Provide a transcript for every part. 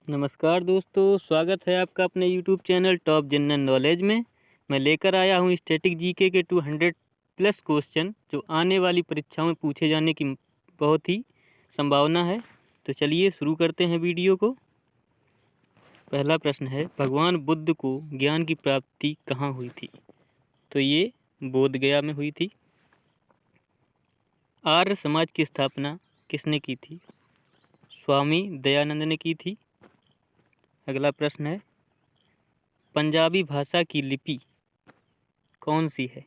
नमस्कार दोस्तों, स्वागत है आपका अपने YouTube channel top general knowledge में। मैं लेकर आया हूं स्टैटिक जीके के 200 प्लस क्वेश्चन जो आने वाली परीक्षाओं में पूछे जाने की बहुत ही संभावना है। तो चलिए शुरू करते हैं वीडियो को। पहला प्रश्न है, भगवान बुद्ध को ज्ञान की प्राप्ति कहाँ हुई थी? तो ये बोध गया में हुई थी। आर्य समाज की स्थापना किसने की थी? स्वामी दयानंद ने की थी। अगला प्रश्न है, पंजाबी भाषा की लिपि कौन सी है?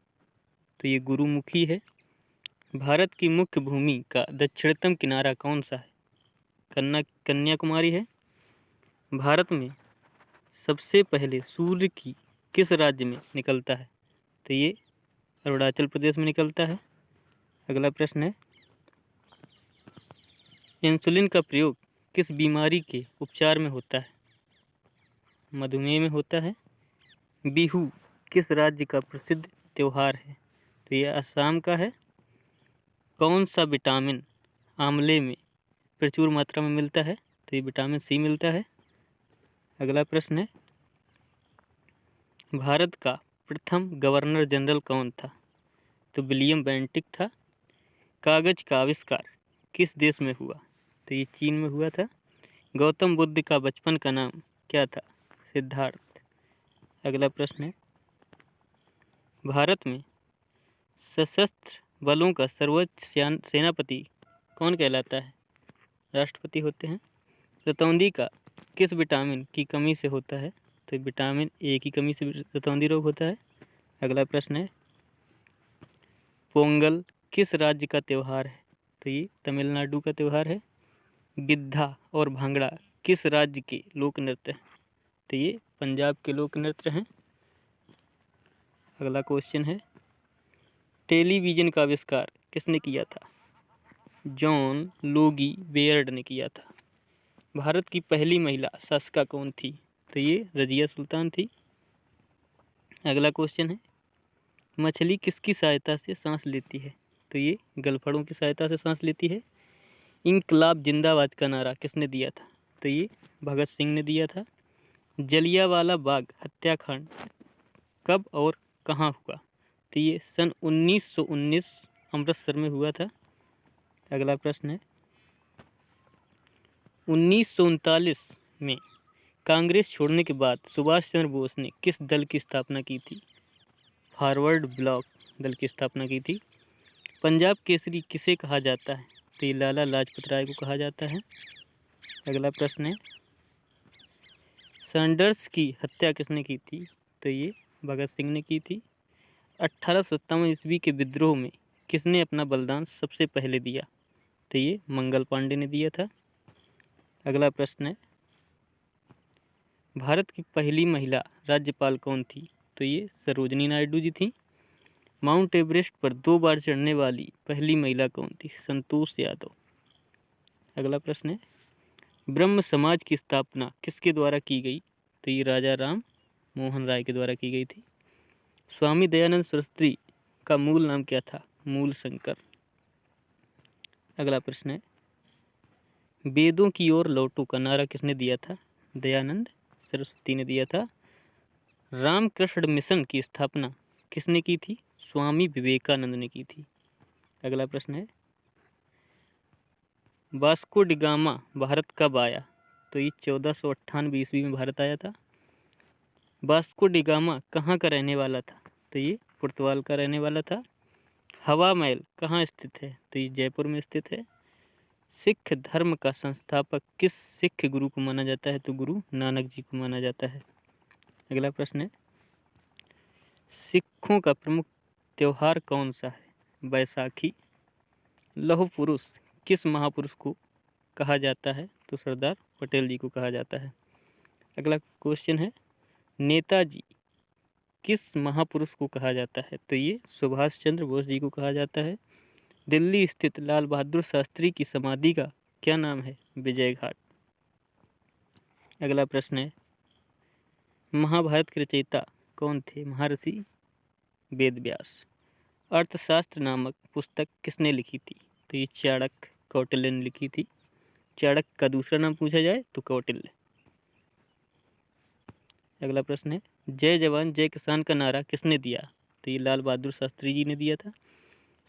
तो ये गुरुमुखी है। भारत की मुख्य भूमि का दक्षिणतम किनारा कौन सा है? कन्याकुमारी है। भारत में सबसे पहले सूर्य की किस राज्य में निकलता है? तो ये अरुणाचल प्रदेश में निकलता है। अगला प्रश्न है, इंसुलिन का प्रयोग किस बीमारी के उपचार में होता है? मधुमेह में होता है। बिहू किस राज्य का प्रसिद्ध त्योहार है? तो ये असम का है। कौन सा विटामिन आंवले में प्रचुर मात्रा में मिलता है? तो ये विटामिन सी मिलता है। अगला प्रश्न है, भारत का प्रथम गवर्नर जनरल कौन था? तो विलियम बेंटिक था। कागज का आविष्कार किस देश में हुआ? तो ये चीन में हुआ था। गौतम बुद्ध का बचपन का नाम क्या था? सिद्धार्थ। अगला प्रश्न है, भारत में सशस्त्र बलों का सर्वोच्च सेनापति कौन कहलाता है? राष्ट्रपति होते हैं। रतौंधी का किस विटामिन की कमी से होता है? तो विटामिन ए की कमी से रतौंधी रोग होता है। अगला प्रश्न है, पोंगल किस राज्य का त्यौहार है? तो ये तमिलनाडु का त्यौहार है। गिद्धा और भांगड़ा किस राज्य के लोक नृत्य हैं? तो ये पंजाब के लोक नृत्य हैं। अगला क्वेश्चन है, टेलीविज़न का आविष्कार किसने किया था? जॉन लोगी बेयर्ड ने किया था। भारत की पहली महिला शासिका कौन थी? तो ये रजिया सुल्तान थी। अगला क्वेश्चन है, मछली किसकी सहायता से सांस लेती है? तो ये गलफड़ों की सहायता से सांस लेती है। इंकलाब जिंदाबाद का नारा किसने दिया था? तो ये भगत सिंह ने दिया था। जलियांवाला बाग हत्याकांड कब और कहाँ हुआ? तो ये सन 1919 अमृतसर में हुआ था। अगला प्रश्न है, 1939 में कांग्रेस छोड़ने के बाद सुभाष चंद्र बोस ने किस दल की स्थापना की थी? फॉरवर्ड ब्लॉक दल की स्थापना की थी। पंजाब केसरी किसे कहा जाता है? तो ये लाला लाजपत राय को कहा जाता है। अगला प्रश्न है, सैंडर्स की हत्या किसने की थी? तो ये भगत सिंह ने की थी। 1857 ईस्वी के विद्रोह में किसने अपना बलिदान सबसे पहले दिया? तो ये मंगल पांडे ने दिया था। अगला प्रश्न है, भारत की पहली महिला राज्यपाल कौन थी? तो ये सरोजनी नायडू जी थी। माउंट एवरेस्ट पर 2 बार चढ़ने वाली पहली महिला कौन थी? संतोष यादव। अगला प्रश्न है, ब्रह्म समाज की स्थापना किसके द्वारा की गई? तो ये राजा राम मोहन राय के द्वारा की गई थी। स्वामी दयानंद सरस्वती का मूल नाम क्या था? मूल शंकर। अगला प्रश्न है, वेदों की ओर लौटो का नारा किसने दिया था? दयानंद सरस्वती ने दिया था। रामकृष्ण मिशन की स्थापना किसने की थी? स्वामी विवेकानंद ने की थी। अगला प्रश्न है, वास्को डी गामा भारत कब आया? तो ये 1498 ईस्वी में भारत आया था। वास्को डी गामा कहाँ का रहने वाला था? तो ये पुर्तगाल का रहने वाला था। हवा महल कहाँ स्थित है? तो ये जयपुर में स्थित है। सिख धर्म का संस्थापक किस सिख गुरु को माना जाता है? तो गुरु नानक जी को माना जाता है। अगला प्रश्न है, सिखों का प्रमुख त्योहार कौन सा है? बैसाखी। लौह पुरुष किस महापुरुष को कहा जाता है? तो सरदार पटेल जी को कहा जाता है। अगला क्वेश्चन है, नेताजी किस महापुरुष को कहा जाता है? तो ये सुभाष चंद्र बोस जी को कहा जाता है। दिल्ली स्थित लाल बहादुर शास्त्री की समाधि का क्या नाम है? विजय घाट। अगला प्रश्न है, महाभारत के रचयिता कौन थे? महर्षि वेद व्यास। अर्थशास्त्र नामक पुस्तक किसने लिखी थी? तो ये चाणक्य कौटिल्य ने लिखी थी। चाणक्य का दूसरा नाम पूछा जाए तो कौटिल्य। अगला प्रश्न है, जय जवान जय किसान का नारा किसने दिया? तो ये लाल बहादुर शास्त्री जी ने दिया था।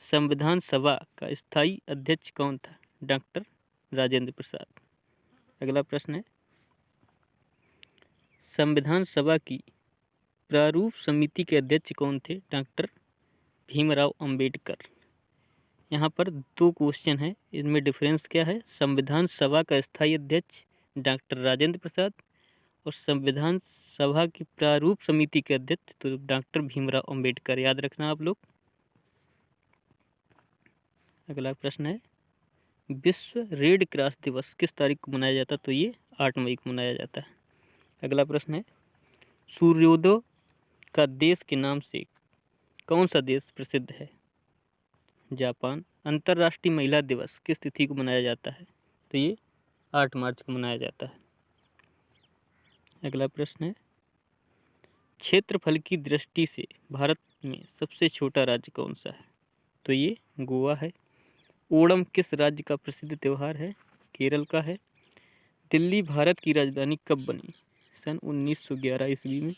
संविधान सभा का स्थायी अध्यक्ष कौन था? डॉक्टर राजेंद्र प्रसाद। अगला प्रश्न है, संविधान सभा की प्रारूप समिति के अध्यक्ष कौन थे? डॉक्टर भीमराव अंबेडकर। यहाँ पर दो क्वेश्चन है, इनमें डिफरेंस क्या है? संविधान सभा का स्थायी अध्यक्ष डॉक्टर राजेंद्र प्रसाद और संविधान सभा की प्रारूप समिति के अध्यक्ष तो डॉक्टर भीमराव अंबेडकर। याद रखना आप लोग। अगला प्रश्न है, विश्व रेड क्रॉस दिवस किस तारीख को मनाया जाता है? तो ये 8 मई को मनाया जाता है। अगला प्रश्न है, सूर्योदय का देश के नाम से कौन सा देश प्रसिद्ध है? जापान। अंतर्राष्ट्रीय महिला दिवस किस तिथि को मनाया जाता है? तो ये 8 मार्च को मनाया जाता है। अगला प्रश्न है, क्षेत्रफल की दृष्टि से भारत में सबसे छोटा राज्य कौन सा है? तो ये गोवा है। ओणम किस राज्य का प्रसिद्ध त्यौहार है? केरल का है। दिल्ली भारत की राजधानी कब बनी? सन 1911 ईस्वी में।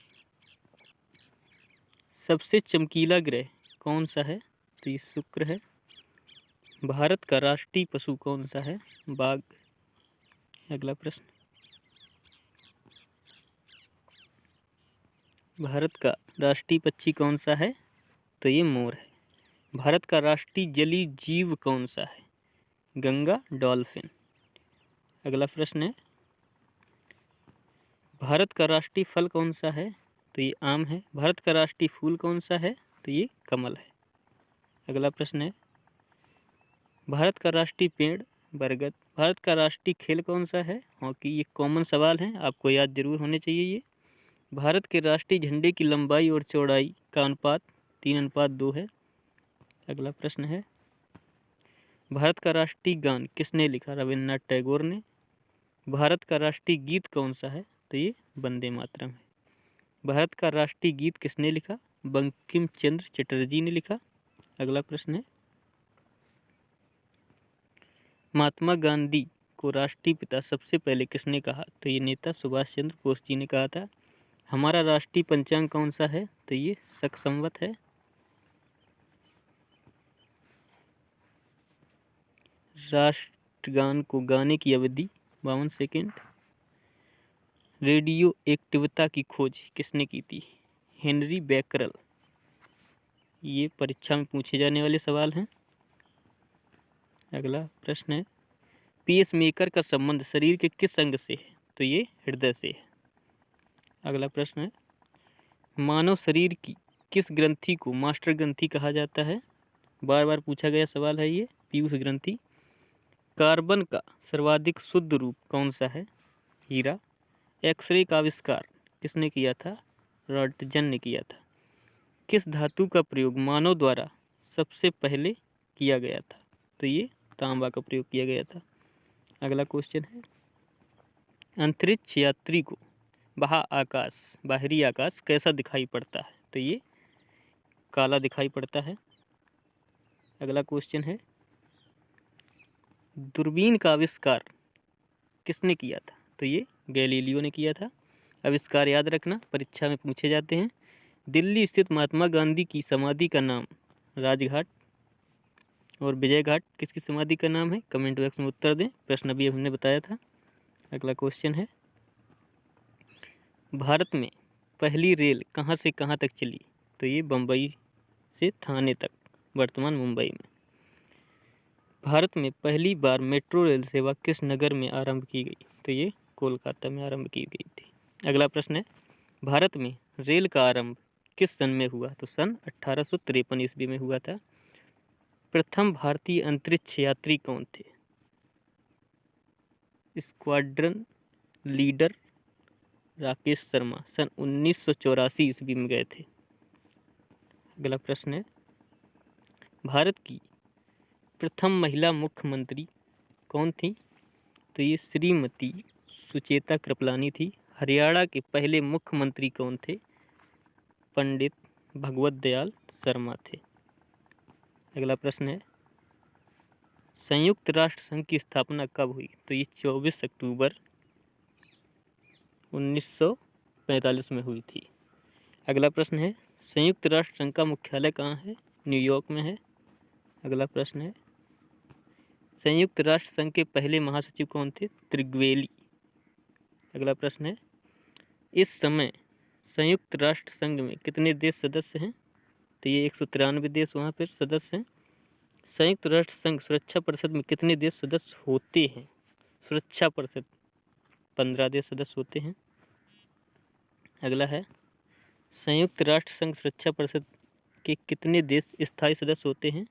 सबसे चमकीला ग्रह कौन सा है? तो ये शुक्र है। भारत का राष्ट्रीय पशु कौन सा है? बाघ। अगला प्रश्न, भारत का राष्ट्रीय पक्षी कौन सा है? तो ये मोर है। भारत का राष्ट्रीय जलीय जीव कौन सा है? गंगा डॉल्फिन। अगला प्रश्न है, भारत का राष्ट्रीय फल कौन सा है? तो ये आम है। भारत का राष्ट्रीय फूल कौन सा है? तो ये कमल है। अगला प्रश्न है, भारत का राष्ट्रीय पेड़ बरगद। भारत का राष्ट्रीय खेल कौन सा है? हॉकी। ये कॉमन सवाल है, आपको याद जरूर होने चाहिए ये। भारत के राष्ट्रीय झंडे की लंबाई और चौड़ाई का अनुपात 3:2 है। अगला प्रश्न है, भारत का राष्ट्रीय गान किसने लिखा? रविन्द्रनाथ टैगोर ने। भारत का राष्ट्रीय गीत कौन सा है? तो ये वंदे मातरम है। भारत का राष्ट्रीय गीत किसने लिखा? बंकिम चंद्र चटर्जी ने लिखा। अगला प्रश्न है, महात्मा गांधी को राष्ट्रीय पिता सबसे पहले किसने कहा? तो ये नेता सुभाष चंद्र बोस जी ने कहा था। हमारा राष्ट्रीय पंचांग कौन सा है? तो ये शक संवत है। राष्ट्रगान को गाने की अवधि 52 सेकेंड। रेडियो एक्टिवता की खोज किसने की थी? Henry Becquerel. ये परीक्षा में पूछे जाने वाले सवाल हैं। अगला प्रश्न है, पेस मेकर का संबंध शरीर के किस अंग से है? तो ये हृदय से है। अगला प्रश्न है, मानव शरीर की किस ग्रंथि को मास्टर ग्रंथि कहा जाता है? बार बार पूछा गया सवाल है ये, पीयूष ग्रंथि। कार्बन का सर्वाधिक शुद्ध रूप कौन सा है? हीरा। एक्सरे का आविष्कार किसने किया था? रॉन्टजन ने किया था। किस धातु का प्रयोग मानव द्वारा सबसे पहले किया गया था? तो ये तांबा का प्रयोग किया गया था। अगला क्वेश्चन है, अंतरिक्ष यात्री को बाहरी आकाश कैसा दिखाई पड़ता है? तो ये काला दिखाई पड़ता है। अगला क्वेश्चन है, दूरबीन का आविष्कार किसने किया था? तो ये गैलीलियो ने किया था। आविष्कार याद रखना, परीक्षा में पूछे जाते हैं। दिल्ली स्थित महात्मा गांधी की समाधि का नाम राजघाट और विजय घाट किसकी समाधि का नाम है? कमेंट बॉक्स में उत्तर दें, प्रश्न भी हमने बताया था। अगला क्वेश्चन है, भारत में पहली रेल कहाँ से कहाँ तक चली? तो ये बम्बई से थाने तक, वर्तमान मुंबई में। भारत में पहली बार मेट्रो रेल सेवा किस नगर में आरंभ की गई? तो ये कोलकाता में आरंभ की गई थी। अगला प्रश्न है, भारत में रेल का आरंभ किस सन में हुआ? तो सन 1853 ईस्वी में हुआ था। प्रथम भारतीय अंतरिक्ष यात्री कौन थे? स्क्वाड्रन लीडर राकेश शर्मा सन 1984 ईस्वी में गए थे। अगला प्रश्न है, भारत की प्रथम महिला मुख्यमंत्री कौन थी? तो ये श्रीमती सुचेता कृपलानी थी। हरियाणा के पहले मुख्यमंत्री कौन थे? पंडित भगवत दयाल शर्मा थे। अगला प्रश्न है, संयुक्त राष्ट्र संघ की स्थापना कब हुई? तो ये 24 अक्टूबर 1945 1945 में हुई थी। अगला प्रश्न है, संयुक्त राष्ट्र संघ का मुख्यालय कहाँ है? न्यूयॉर्क में है। अगला प्रश्न है, संयुक्त राष्ट्र संघ के पहले महासचिव कौन थे? त्रिग्वेली। अगला प्रश्न है, इस समय संयुक्त राष्ट्र संघ में कितने देश सदस्य हैं? तो ये 193 देश वहाँ पर सदस्य हैं। संयुक्त राष्ट्र संघ सुरक्षा परिषद में कितने देश सदस्य होते हैं? सुरक्षा परिषद 15 देश सदस्य होते हैं। अगला है, संयुक्त राष्ट्र संघ सुरक्षा परिषद के कितने देश स्थायी सदस्य होते हैं?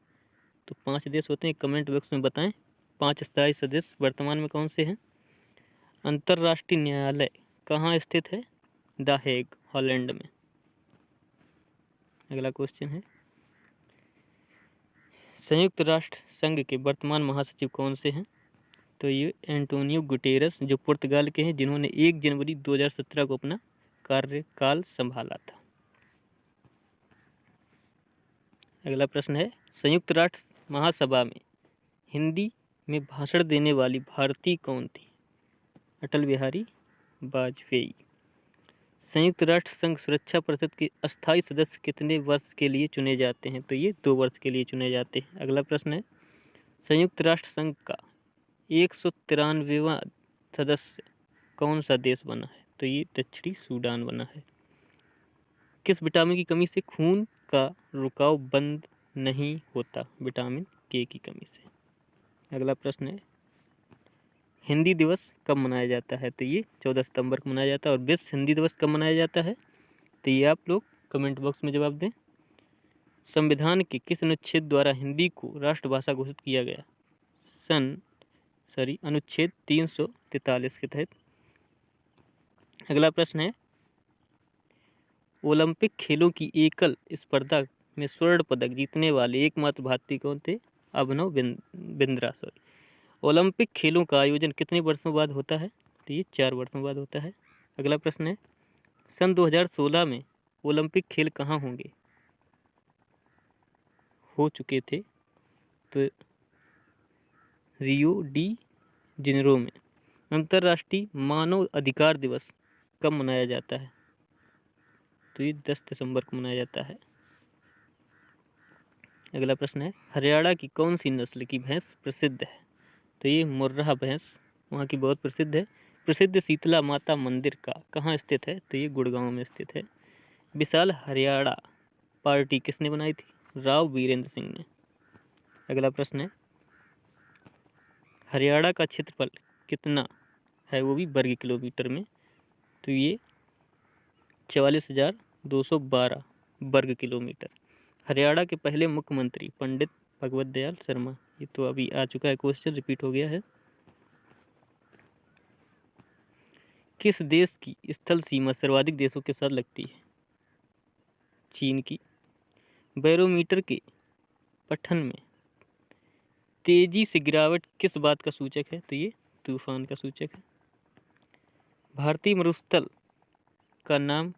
तो 5 देश होते हैं। कमेंट बॉक्स में बताएं 5 स्थायी सदस्य वर्तमान में कौन से हैं। अंतर्राष्ट्रीय न्यायालय कहाँ स्थित है? द हेग, हॉलैंड में। अगला क्वेश्चन है, संयुक्त राष्ट्र संघ के वर्तमान महासचिव कौन से हैं? तो ये एंटोनियो गुटेरस, जो पुर्तगाल के हैं, जिन्होंने 1 जनवरी 2017 को अपना कार्यकाल संभाला था। अगला प्रश्न है, संयुक्त राष्ट्र महासभा में हिंदी में भाषण देने वाली भारतीय कौन थी? अटल बिहारी वाजपेयी। संयुक्त राष्ट्र संघ सुरक्षा परिषद के अस्थायी सदस्य कितने वर्ष के लिए चुने जाते हैं? तो ये 2 वर्ष के लिए चुने जाते हैं। अगला प्रश्न है, संयुक्त राष्ट्र संघ का 193वां सदस्य कौन सा देश बना है? तो ये दक्षिणी सूडान बना है। किस विटामिन की कमी से खून का रुकाव बंद नहीं होता? विटामिन के की कमी से। अगला प्रश्न है, हिंदी दिवस कब मनाया जाता है? तो ये 14 सितंबर को मनाया जाता है। और विश्व हिंदी दिवस कब मनाया जाता है? तो ये आप लोग कमेंट बॉक्स में जवाब दें। संविधान के किस अनुच्छेद द्वारा हिंदी को राष्ट्रभाषा घोषित किया गया? अनुच्छेद 343 के तहत। अगला प्रश्न है, ओलंपिक खेलों की एकल स्पर्धा में स्वर्ण पदक जीतने वाले एकमात्र भारतीय कौन थे? अभिनव बिंद्रा। ओलंपिक खेलों का आयोजन कितने वर्षों बाद होता है? तो ये 4 वर्षों बाद होता है। अगला प्रश्न है, सन 2016 में ओलंपिक खेल कहाँ होंगे? हो चुके थे, तो रियो डी जेनेरो में। अंतर्राष्ट्रीय मानव अधिकार दिवस कब मनाया जाता है? तो ये 10 दिसंबर को मनाया जाता है। अगला प्रश्न है, हरियाणा की कौन सी नस्ल की भैंस प्रसिद्ध है? तो ये मुर्राह भैंस वहाँ की बहुत प्रसिद्ध है। प्रसिद्ध शीतला माता मंदिर का कहाँ स्थित है? तो ये गुड़गांव में स्थित है। विशाल हरियाणा पार्टी किसने बनाई थी? राव वीरेंद्र सिंह ने। अगला प्रश्न है, हरियाणा का क्षेत्रफल कितना है? वो भी वर्ग किलोमीटर में। तो ये 44,212 वर्ग किलोमीटर। हरियाणा के पहले मुख्यमंत्री पंडित भगवत दयाल शर्मा। ये तो अभी आ चुका है, क्वेश्चन रिपीट हो गया है। किस देश की स्थल सीमा सर्वाधिक देशों के साथ लगती है? चीन की। बैरोमीटर के पठन में तेजी से गिरावट किस बात का सूचक है? तो ये तूफान का सूचक है। भारतीय मरुस्थल का नाम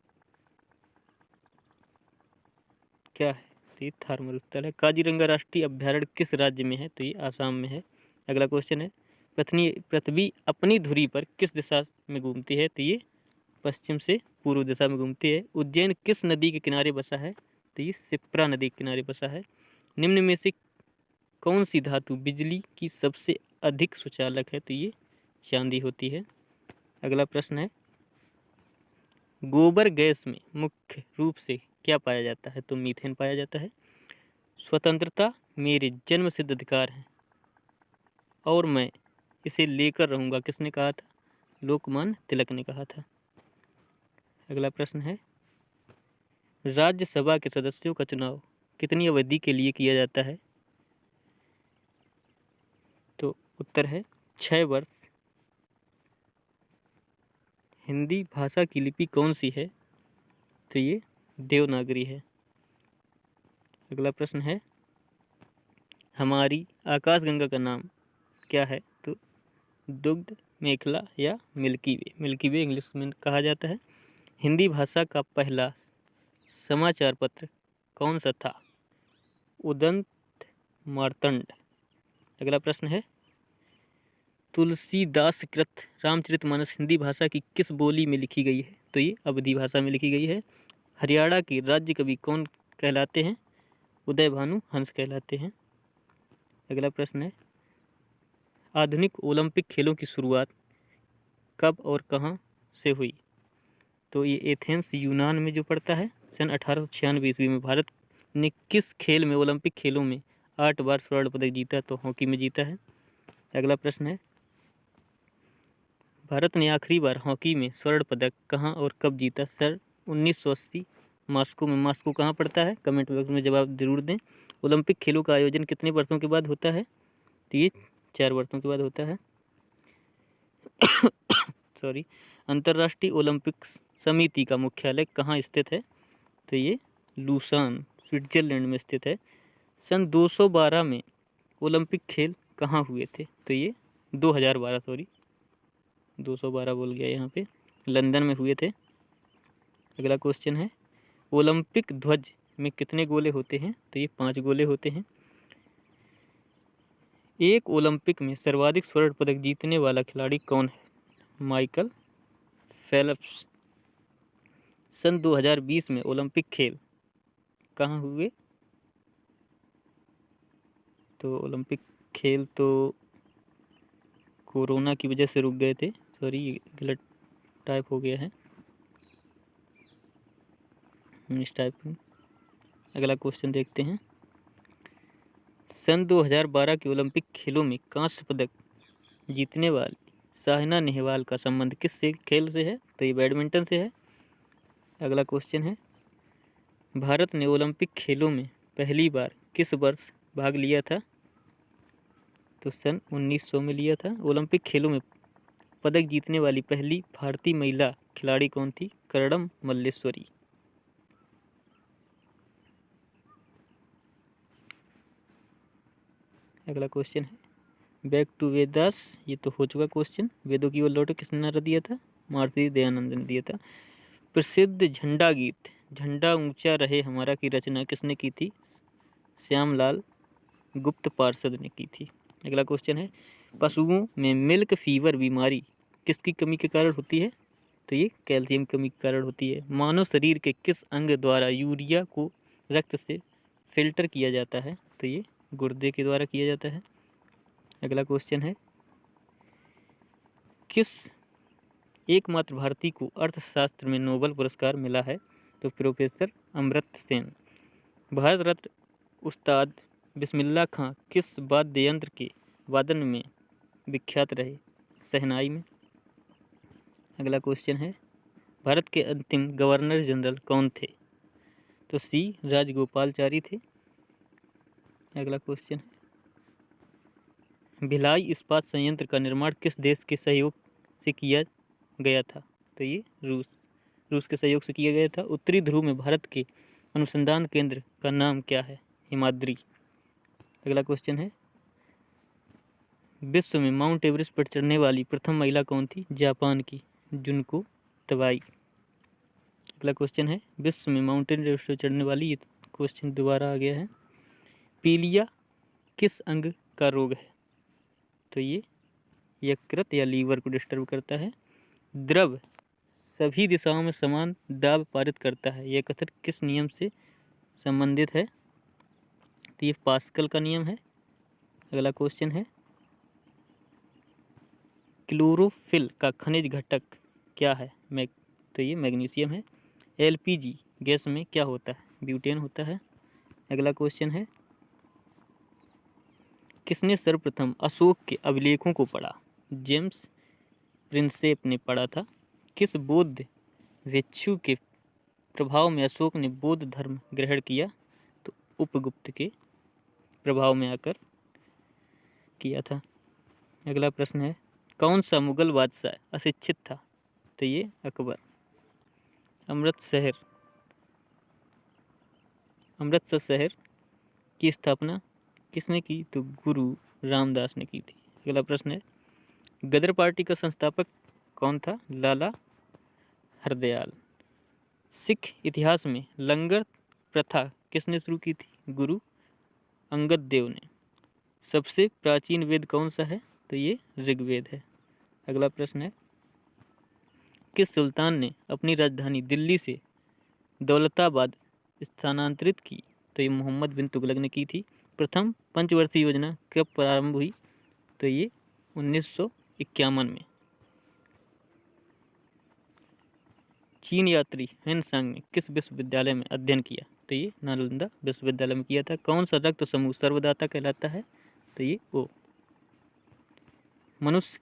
क्या है? तो ये थार मरुस्थल है। काजीरंगा राष्ट्रीय अभ्यारण्य किस राज्य में है? तो ये आसाम में है। अगला क्वेश्चन है, पृथ्वी अपनी धुरी पर किस दिशा में घूमती है? तो ये पश्चिम से पूर्व दिशा में घूमती है। उज्जैन किस नदी के किनारे बसा है? तो ये शिप्रा नदी के किनारे बसा है। निम्न में से कौन सी धातु बिजली की सबसे अधिक सुचालक है? तो ये चांदी होती है। अगला प्रश्न है, गोबर गैस में मुख्य रूप से क्या पाया जाता है? तो मीथेन पाया जाता है। स्वतंत्रता मेरे जन्म सिद्ध अधिकार है और मैं इसे लेकर रहूंगा, किसने कहा था? लोकमान्य तिलक ने कहा था। अगला प्रश्न है, राज्यसभा के सदस्यों का चुनाव कितनी अवधि के लिए किया जाता है? तो उत्तर है 6 वर्ष। हिंदी भाषा की लिपि कौन सी है? तो ये देवनागरी है। अगला प्रश्न है, हमारी आकाशगंगा का नाम क्या है? तो दुग्ध मेखला या मिल्की वे। मिल्की वे इंग्लिश में कहा जाता है। हिंदी भाषा का पहला समाचार पत्र कौन सा था? उदंत मार्तंड। अगला प्रश्न है, तुलसीदास कृत रामचरितमानस हिंदी भाषा की किस बोली में लिखी गई है? तो ये अवधी भाषा में लिखी गई है। हरियाणा के राज्य कवि कौन कहलाते हैं? उदय भानु हंस कहलाते हैं। अगला प्रश्न है, आधुनिक ओलंपिक खेलों की शुरुआत कब और कहाँ से हुई? तो ये एथेंस यूनान में जो पड़ता है, सन 1896 ईस्वी में। भारत ने किस खेल में ओलंपिक खेलों में 8 बार स्वर्ण पदक जीता? तो हॉकी में जीता है। अगला प्रश्न है, भारत ने आखिरी बार हॉकी में स्वर्ण पदक कहाँ और कब जीता? सर 1980 मॉस्को में। मॉस्को कहाँ पड़ता है? कमेंट बॉक्स में जवाब जरूर दें। ओलंपिक खेलों का आयोजन कितने वर्षों के बाद होता है? तो ये 4 वर्षों के बाद होता है। सॉरी। अंतर्राष्ट्रीय ओलंपिक समिति का मुख्यालय कहाँ स्थित है? तो ये लूसान स्विट्जरलैंड में स्थित है। सन 212 में ओलंपिक खेल कहाँ हुए थे? तो ये 2012 सॉरी 212 बोल गया यहाँ पे, लंदन में हुए थे। अगला क्वेश्चन है, ओलंपिक ध्वज में कितने गोले होते हैं? तो ये 5 गोले होते हैं। एक ओलंपिक में सर्वाधिक स्वर्ण पदक जीतने वाला खिलाड़ी कौन है? Michael Phelps. सन 2020 में ओलंपिक खेल कहाँ हुए? तो ओलंपिक खेल तो कोरोना की वजह से रुक गए थे। सॉरी, ये गलत टाइप हो गया है, मिस टाइपिंग। अगला क्वेश्चन देखते हैं, सन 2012 के ओलंपिक खेलों में कांस्य पदक जीतने वाली साइना नेहवाल का संबंध किस से खेल से है? तो ये बैडमिंटन से है। अगला क्वेश्चन है, भारत ने ओलंपिक खेलों में पहली बार किस वर्ष भाग लिया था? तो सन 1900 में लिया था। ओलंपिक खेलों में पदक जीतने वाली पहली भारतीय महिला खिलाड़ी कौन थी? कर्णम मल्लेश्वरी। अगला क्वेश्चन है, बैक टू वेदास, ये तो हो चुका क्वेश्चन। वेदों की ओर लौटो किसने नारा दिया था? मारुति दयानंद ने दिया था। प्रसिद्ध झंडा गीत झंडा ऊंचा रहे हमारा की रचना किसने की थी? श्यामलाल गुप्त पार्षद ने की थी। अगला क्वेश्चन है, पशुओं में मिल्क फीवर बीमारी किसकी कमी के कारण होती है? तो ये कैल्शियम कमी के कारण होती है। मानव शरीर के किस अंग द्वारा यूरिया को रक्त से फिल्टर किया जाता है? तो ये गुर्दे के द्वारा किया जाता है। अगला क्वेश्चन है, किस एकमात्र भारतीय को अर्थशास्त्र में नोबेल पुरस्कार मिला है? तो प्रोफेसर अमर्त्य सेन। भारत रत्न उस्ताद बिस्मिल्लाह खां किस वाद्य यंत्र के वादन में विख्यात रहे? शहनाई में। अगला क्वेश्चन है, भारत के अंतिम गवर्नर जनरल कौन थे? तो सी राजगोपालचारी थे। अगला क्वेश्चन है, भिलाई इस्पात संयंत्र का निर्माण किस देश के सहयोग से किया गया था? तो ये रूस के सहयोग से किया गया था। उत्तरी ध्रुव में भारत के अनुसंधान केंद्र का नाम क्या है? हिमाद्री। अगला क्वेश्चन है, विश्व में माउंट एवरेस्ट पर चढ़ने वाली प्रथम महिला कौन थी? जापान की जुनको तबाई। अगला क्वेश्चन है, विश्व में माउंटेन एवरेस्ट पर चढ़ने वाली, ये क्वेश्चन दोबारा आ गया है, पीलिया किस अंग का रोग है? तो ये यकृत या लीवर को डिस्टर्ब करता है। द्रव सभी दिशाओं में समान दाब पारित करता है, यह कथन किस नियम से संबंधित है? तो ये पास्कल का नियम है। अगला क्वेश्चन है, क्लोरोफिल का खनिज घटक क्या है? तो ये मैग्नीशियम है। एलपीजी गैस में क्या होता है? ब्यूटेन होता है। अगला क्वेश्चन है, किसने सर्वप्रथम अशोक के अभिलेखों को पढ़ा? जेम्स प्रिंसेप ने पढ़ा था। किस बौद्ध भिक्षु के प्रभाव में अशोक ने बौद्ध धर्म ग्रहण किया? तो उपगुप्त के प्रभाव में आकर किया था। अगला प्रश्न है, कौन सा मुगल बादशाह अशिक्षित था? तो ये अकबर। अमृतसर शहर की स्थापना किसने की? तो गुरु रामदास ने की थी। अगला प्रश्न है, गदर पार्टी का संस्थापक कौन था? लाला हरदयाल। सिख इतिहास में लंगर प्रथा किसने शुरू की थी? गुरु अंगद देव ने। सबसे प्राचीन वेद कौन सा है? तो ये ऋग्वेद है। अगला प्रश्न है, किस सुल्तान ने अपनी राजधानी दिल्ली से दौलताबाद स्थानांतरित की? तो ये मोहम्मद बिन तुगलक ने की थी। प्रथम पंचवर्षीय योजना कब प्रारंभ हुई? तो ये 1951 में। चीन यात्री हेनसांग ने किस विश्वविद्यालय में अध्ययन किया? तो ये नालंदा विश्वविद्यालय में किया था। कौन सा रक्त समूह सर्वदाता कहलाता है? तो ये ओ। मनुष्य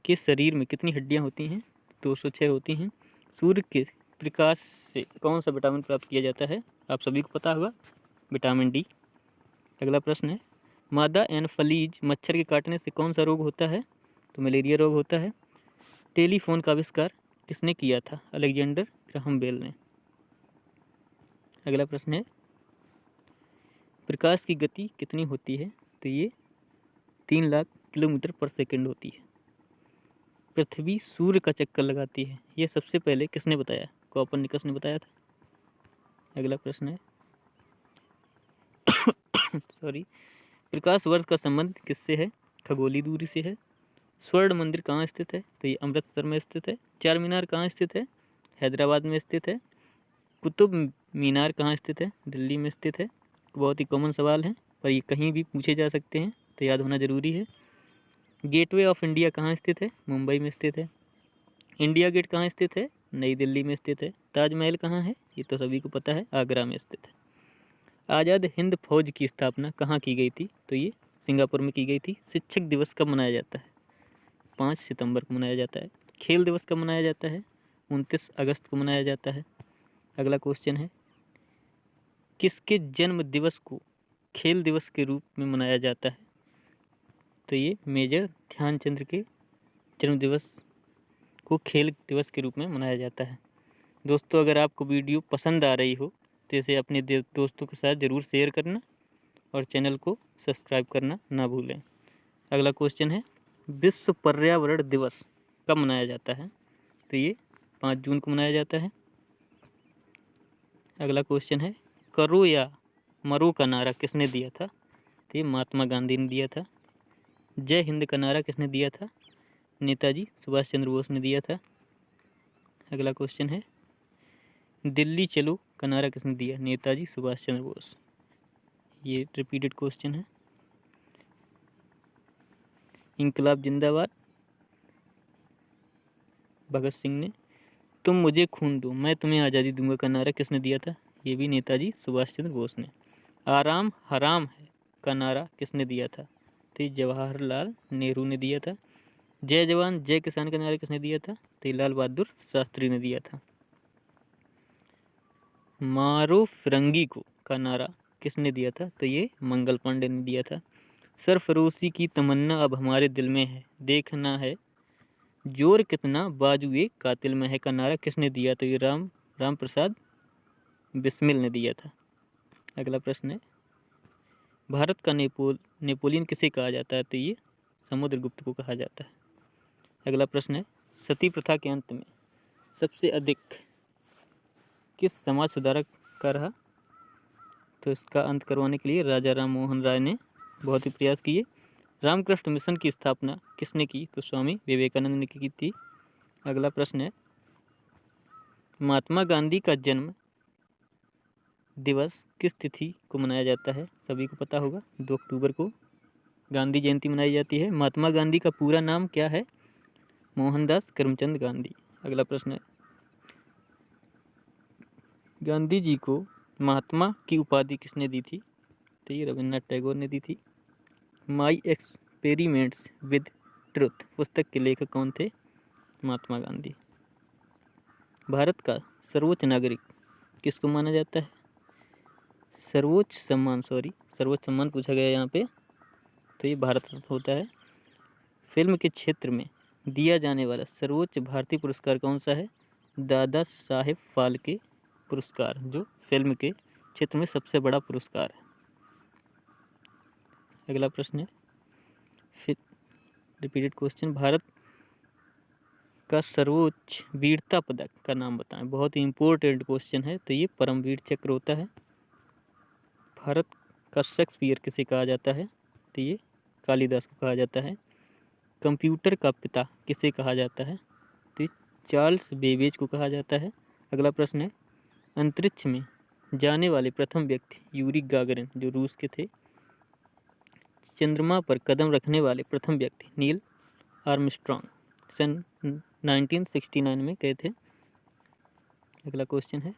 के शरीर में कितनी हड्डियां होती हैं? 206 होती हैं। सूर्य के प्रकाश से कौन सा विटामिन प्राप्त किया जाता है? आप सभी को पता होगा, विटामिन डी। अगला प्रश्न है, मादा एनोफिलीज मच्छर के काटने से कौन सा रोग होता है? तो मलेरिया रोग होता है। टेलीफोन का आविष्कार किसने किया था? अलेक्जेंडर ग्राहम बेल ने। अगला प्रश्न है, प्रकाश की गति कितनी होती है? तो ये 3 लाख किलोमीटर पर सेकंड होती है। पृथ्वी सूर्य का चक्कर लगाती है, ये सबसे पहले किसने बताया? कोपरनिकस ने बताया था। अगला प्रश्न है सॉरी, प्रकाश वर्ष का संबंध किससे है? खगोलीय दूरी से है। स्वर्ण मंदिर कहाँ स्थित है? तो ये अमृतसर में स्थित है। चार मीनार कहाँ स्थित है? हैदराबाद में स्थित है। कुतुब मीनार कहाँ स्थित है? दिल्ली में स्थित है। बहुत ही कॉमन सवाल है, पर ये कहीं भी पूछे जा सकते हैं, तो याद होना जरूरी है। गेटवे ऑफ इंडिया कहाँ स्थित है? मुंबई में स्थित है। इंडिया गेट कहाँ स्थित है? नई दिल्ली में स्थित है। ताजमहल कहाँ है? ये तो सभी को पता है, आगरा में स्थित है। आज़ाद हिंद फौज की स्थापना कहाँ की गई थी? तो ये सिंगापुर में की गई थी। शिक्षक दिवस कब मनाया जाता है? 5 सितंबर को मनाया जाता है। खेल दिवस कब मनाया जाता है? 29 अगस्त को मनाया जाता है। अगला क्वेश्चन है, किसके जन्म दिवस को खेल दिवस के रूप में मनाया जाता है? तो ये मेजर ध्यानचंद के जन्म दिवस को खेल दिवस के रूप में मनाया जाता है। दोस्तों, अगर आपको वीडियो पसंद आ रही हो तो इसे अपने दोस्तों के साथ ज़रूर शेयर करना और चैनल को सब्सक्राइब करना ना भूलें। अगला क्वेश्चन है, विश्व पर्यावरण दिवस कब मनाया जाता है? तो ये 5 जून को मनाया जाता है। अगला क्वेश्चन है, करो या मरो का नारा किसने दिया था? तो ये महात्मा गांधी ने दिया था। जय हिंद का नारा किसने दिया था? नेताजी सुभाष चंद्र बोस ने दिया था। अगला क्वेश्चन है, दिल्ली चलो का नारा किसने दिया? नेताजी सुभाष चंद्र बोस। ये रिपीटेड क्वेश्चन है। इंकलाब जिंदाबाद भगत सिंह ने। तुम मुझे खून दो मैं तुम्हें आज़ादी दूंगा का नारा किसने दिया था? ये भी नेताजी सुभाष चंद्र बोस ने। आराम हराम है का नारा किसने दिया था? तो ये जवाहरलाल नेहरू ने दिया था। जय जवान जय किसान का नारा किसने दिया था? तो ये लाल बहादुर शास्त्री ने दिया था। मारो फिरंगी को का नारा किसने दिया था? तो ये मंगल पांडे ने दिया था। सरफरोशी की तमन्ना अब हमारे दिल में है, देखना है जोर कितना बाजू एक कातिल में है का नारा किसने दिया? तो ये राम प्रसाद बिस्मिल ने दिया था। अगला प्रश्न है, भारत का नेपोलियन किसे कहा जाता है? तो ये समुद्रगुप्त को कहा जाता है। अगला प्रश्न है, सती प्रथा के अंत में सबसे अधिक किस समाज सुधारक का रहा? तो इसका अंत करवाने के लिए राजा राम मोहन राय ने बहुत ही प्रयास किए। रामकृष्ण मिशन की स्थापना किसने की? तो स्वामी विवेकानंद ने की थी। अगला प्रश्न है, महात्मा गांधी का जन्म दिवस किस तिथि को मनाया जाता है? सभी को पता होगा, 2 अक्टूबर को गांधी जयंती मनाई जाती है। महात्मा गांधी का पूरा नाम क्या है? मोहनदास करमचंद गांधी। अगला प्रश्न है, गांधी जी को महात्मा की उपाधि किसने दी थी? तो ये रविन्द्रनाथ टैगोर ने दी थी। माई एक्सपेरिमेंट्स विद ट्रुथ पुस्तक के लेखक कौन थे? महात्मा गांधी। भारत का सर्वोच्च नागरिक किसको माना जाता है? सर्वोच्च सम्मान पूछा गया यहाँ पे, तो ये भारत रत्न होता है। फिल्म के क्षेत्र में दिया जाने वाला सर्वोच्च भारतीय पुरस्कार कौन सा है? दादा साहेब फाल्के पुरस्कार, जो फिल्म के क्षेत्र में सबसे बड़ा पुरस्कार है। अगला प्रश्न है, फिर रिपीटेड क्वेश्चन, भारत का सर्वोच्च वीरता पदक का नाम बताएं। बहुत ही इंपॉर्टेंट क्वेश्चन है, तो ये परमवीर चक्र होता है। भारत का शेक्सपियर किसे कहा जाता है? तो ये कालिदास को कहा जाता है। कंप्यूटर का पिता किसे कहा जाता है? तो ये चार्ल्स बेबेज को कहा जाता है। अगला प्रश्न है, अंतरिक्ष में जाने वाले प्रथम व्यक्ति यूरी गागरिन जो रूस के थे। चंद्रमा पर कदम रखने वाले प्रथम व्यक्ति नील आर्मस्ट्रॉन्ग सन 1969 में गए थे। अगला क्वेश्चन है,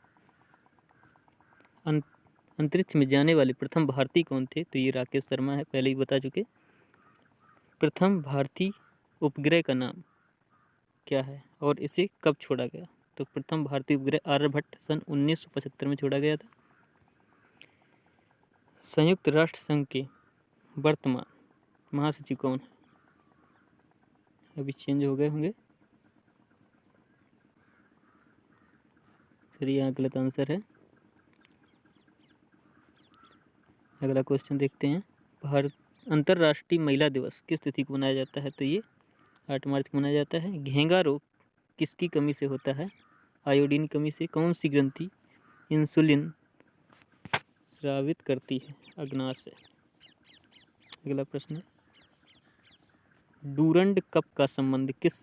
अंतरिक्ष में जाने वाले प्रथम भारतीय कौन थे? तो ये राकेश शर्मा है, पहले ही बता चुके। प्रथम भारतीय उपग्रह का नाम क्या है और इसे कब छोड़ा गया? तो प्रथम भारतीय उपग्रह आर्यभट्ट सन 1975 में छोड़ा गया था। संयुक्त राष्ट्र संघ के वर्तमान महासचिव कौन है? अभी चेंज हो गए होंगे। सर यहाँ गलत आंसर है। अगला क्वेश्चन देखते हैं, भारत अंतर्राष्ट्रीय महिला दिवस किस तिथि को मनाया जाता है? तो ये 8 मार्च को मनाया जाता है। घेंगा रोग किसकी कमी से होता है? आयोडीन कमी से। कौन सी ग्रंथि इंसुलिन स्रावित करती है? अग्नाशय से। अगला प्रश्न, डूरंड कप का संबंध किस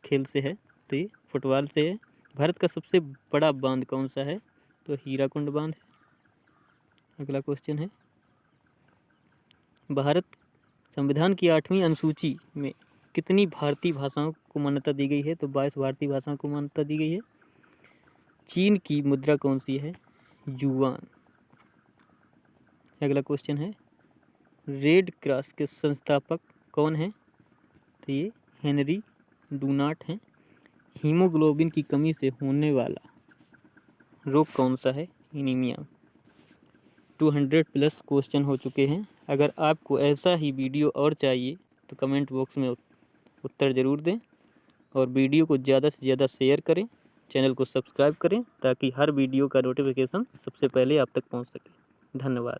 खेल से है? तो ये फुटबॉल से है। भारत का सबसे बड़ा बांध कौन सा है? तो हीराकुंड बांध है। अगला क्वेश्चन है, भारत संविधान की 8वीं अनुसूची में कितनी भारतीय भाषाओं को मान्यता दी गई है? तो 22 भारतीय भाषाओं को मान्यता दी गई है। चीन की मुद्रा कौन सी है? युआन। अगला क्वेश्चन है, रेड क्रॉस के संस्थापक कौन हैं? तो ये हेनरी डूनाट हैं। हीमोग्लोबिन की कमी से होने वाला रोग कौन सा है? एनीमिया। 200+ क्वेश्चन हो चुके हैं। अगर आपको ऐसा ही वीडियो और चाहिए तो कमेंट बॉक्स में उत्तर ज़रूर दें और वीडियो को ज़्यादा से ज़्यादा शेयर करें। चैनल को सब्सक्राइब करें ताकि हर वीडियो का नोटिफिकेशन सबसे पहले आप तक पहुंच सके। धन्यवाद।